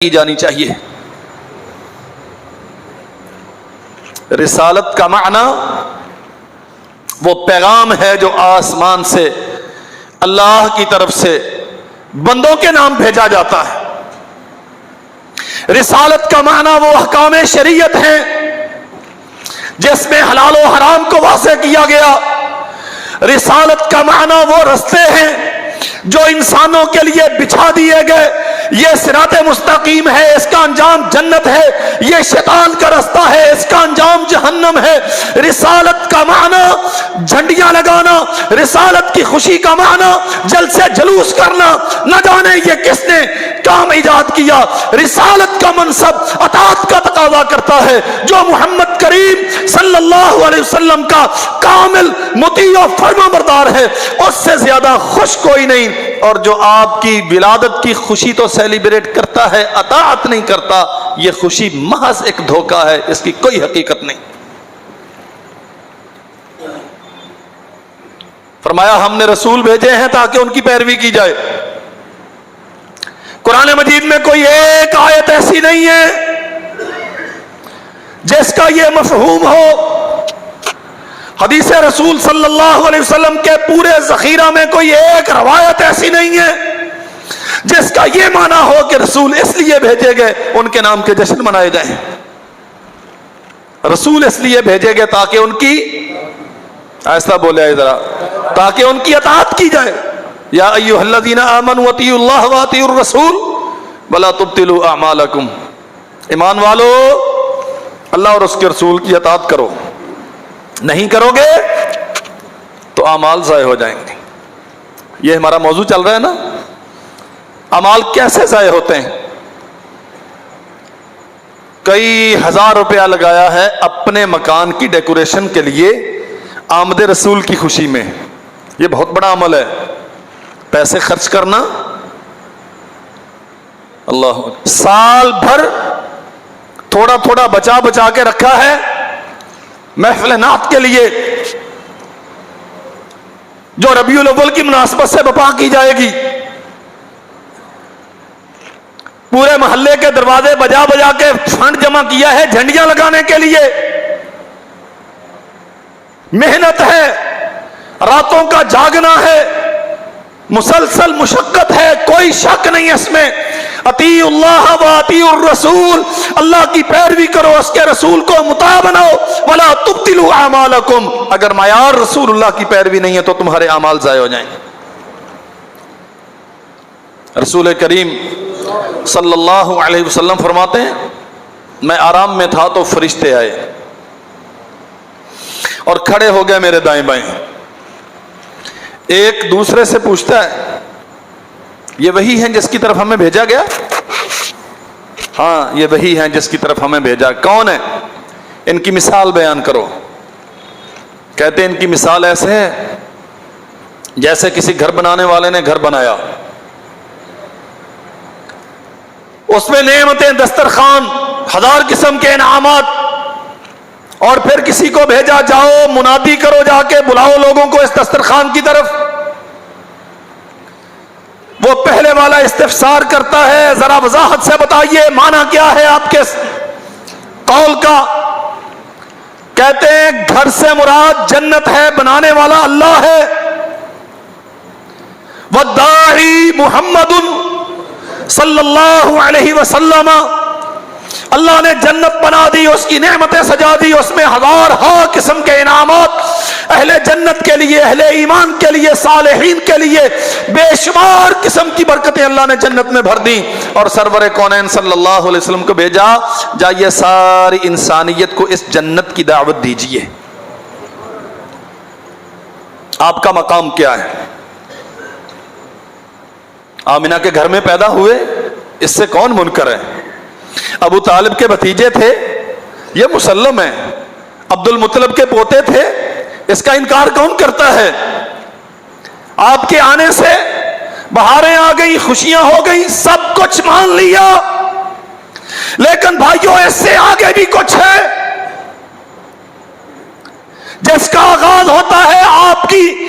کی جانی چاہیے۔ رسالت کا معنی وہ پیغام ہے جو آسمان سے اللہ کی طرف سے بندوں کے نام بھیجا جاتا ہے۔ رسالت کا معنی وہ احکام شریعت ہیں جس میں حلال و حرام کو واضح کیا گیا۔ رسالت کا معنی وہ رستے ہیں جو انسانوں کے لیے بچھا دیے گئے۔ یہ صراط مستقیم ہے، اس کا انجام جنت ہے۔ یہ شیطان کا رستہ ہے، اس کا انجام جہنم ہے۔ رسالت کا معنی جھنڈیاں لگانا، رسالت کی خوشی کا معنی جلسے جلوس کرنا، نہ جانے یہ کس نے کام ایجاد کیا۔ رسالت کا منصب اطاعت کا تقاضا کرتا ہے۔ جو محمد کریم صلی اللہ علیہ وسلم کا کامل مطیع و فرما بردار ہے، اس سے زیادہ خوش کوئی نہیں۔ اور جو آپ کی ولادت کی خوشی تو سیلیبریٹ کرتا ہے، اطاعت نہیں کرتا، یہ خوشی محض ایک دھوکہ ہے، اس کی کوئی حقیقت نہیں۔ فرمایا ہم نے رسول بھیجے ہیں تاکہ ان کی پیروی کی جائے۔ قرآن مجید میں کوئی ایک آیت ایسی نہیں ہے جس کا یہ مفہوم ہو۔ حدیث رسول صلی اللہ علیہ وسلم کے پورے ذخیرہ میں کوئی ایک روایت ایسی نہیں ہے جس کا یہ معنی ہو کہ رسول اس لیے بھیجے گئے ان کے نام کے جشن منائے جائیں۔ رسول اس لیے بھیجے گئے تاکہ ان کی، ایسا بولے ذرا، تاکہ ان کی اطاعت کی جائے۔ یا ایھا الذین آمنوا اطیعوا اللہ واطیعوا الرسول ولا تبطلوا اعمالکم، ایمان والو اللہ اور اس کے رسول کی اطاعت کرو، نہیں کرو گے تو اعمال ضائع ہو جائیں گے۔ یہ ہمارا موضوع چل رہا ہے نا، اعمال کیسے ضائع ہوتے ہیں۔ کئی ہزار روپیہ لگایا ہے اپنے مکان کی ڈیکوریشن کے لیے آمد رسول کی خوشی میں، یہ بہت بڑا عمل ہے۔ پیسے خرچ کرنا، اللہ، سال بھر تھوڑا تھوڑا بچا بچا کے رکھا ہے محفل نعت کے لیے جو ربیع الاول کی مناسبت سے برپا کی جائے گی۔ پورے محلے کے دروازے بجا بجا کے فنڈ جمع کیا ہے جھنڈیاں لگانے کے لیے۔ محنت ہے، راتوں کا جاگنا ہے، مسلسل مشقت ہے، کوئی شک نہیں اس میں۔ اطیعوا اللہ واطیعوا الرسول، اللہ کی پیروی کرو، اس کے رسول کو مطاع بناؤ۔ ولا تبطلوا اعمالکم، اگر معیار رسول اللہ کی پیروی نہیں ہے تو تمہارے اعمال ضائع ہو جائیں گے۔ رسول کریم صلی اللہ علیہ وسلم فرماتے ہیں میں آرام میں تھا تو فرشتے آئے اور کھڑے ہو گئے میرے دائیں بائیں۔ ایک دوسرے سے پوچھتا ہے یہ وہی ہیں جس کی طرف ہمیں بھیجا گیا؟ ہاں یہ وہی ہیں جس کی طرف ہمیں بھیجا۔ کون ہے؟ ان کی مثال بیان کرو۔ کہتے ہیں ان کی مثال ایسے ہے جیسے کسی گھر بنانے والے نے گھر بنایا، اس میں نعمتیں، دسترخوان، ہزار قسم کے انعامات، اور پھر کسی کو بھیجا جاؤ منادی کرو، جا کے بلاؤ لوگوں کو اس دسترخوان کی طرف۔ وہ پہلے والا استفسار کرتا ہے ذرا وضاحت سے بتائیے معنی کیا ہے آپ کے قول کا؟ کہتے ہیں گھر سے مراد جنت ہے، بنانے والا اللہ ہے۔ والداعی محمد صلی اللہ علیہ وسلم، اللہ نے جنت بنا دی، اس کی نعمتیں سجا دی، اس میں ہزار ہا قسم کے انعامات اہل جنت کے لیے، اہل ایمان کے لیے، صالحین کے لیے بے شمار قسم کی برکتیں اللہ نے جنت میں بھر دی، اور سرور کونین صلی اللہ علیہ وسلم کو بھیجا جائیے ساری انسانیت کو اس جنت کی دعوت دیجیے۔ آپ کا مقام کیا ہے؟ آمنہ کے گھر میں پیدا ہوئے، اس سے کون منکر ہے؟ ابو طالب کے بھتیجے تھے، یہ مسلم ہے۔ عبد المطلب کے پوتے تھے، اس کا انکار کون کرتا ہے؟ آپ کے آنے سے بہاریں آ گئی، خوشیاں ہو گئی، سب کچھ مان لیا، لیکن بھائیوں اس سے آگے بھی کچھ ہے جس کا آغاز ہوتا ہے آپ کی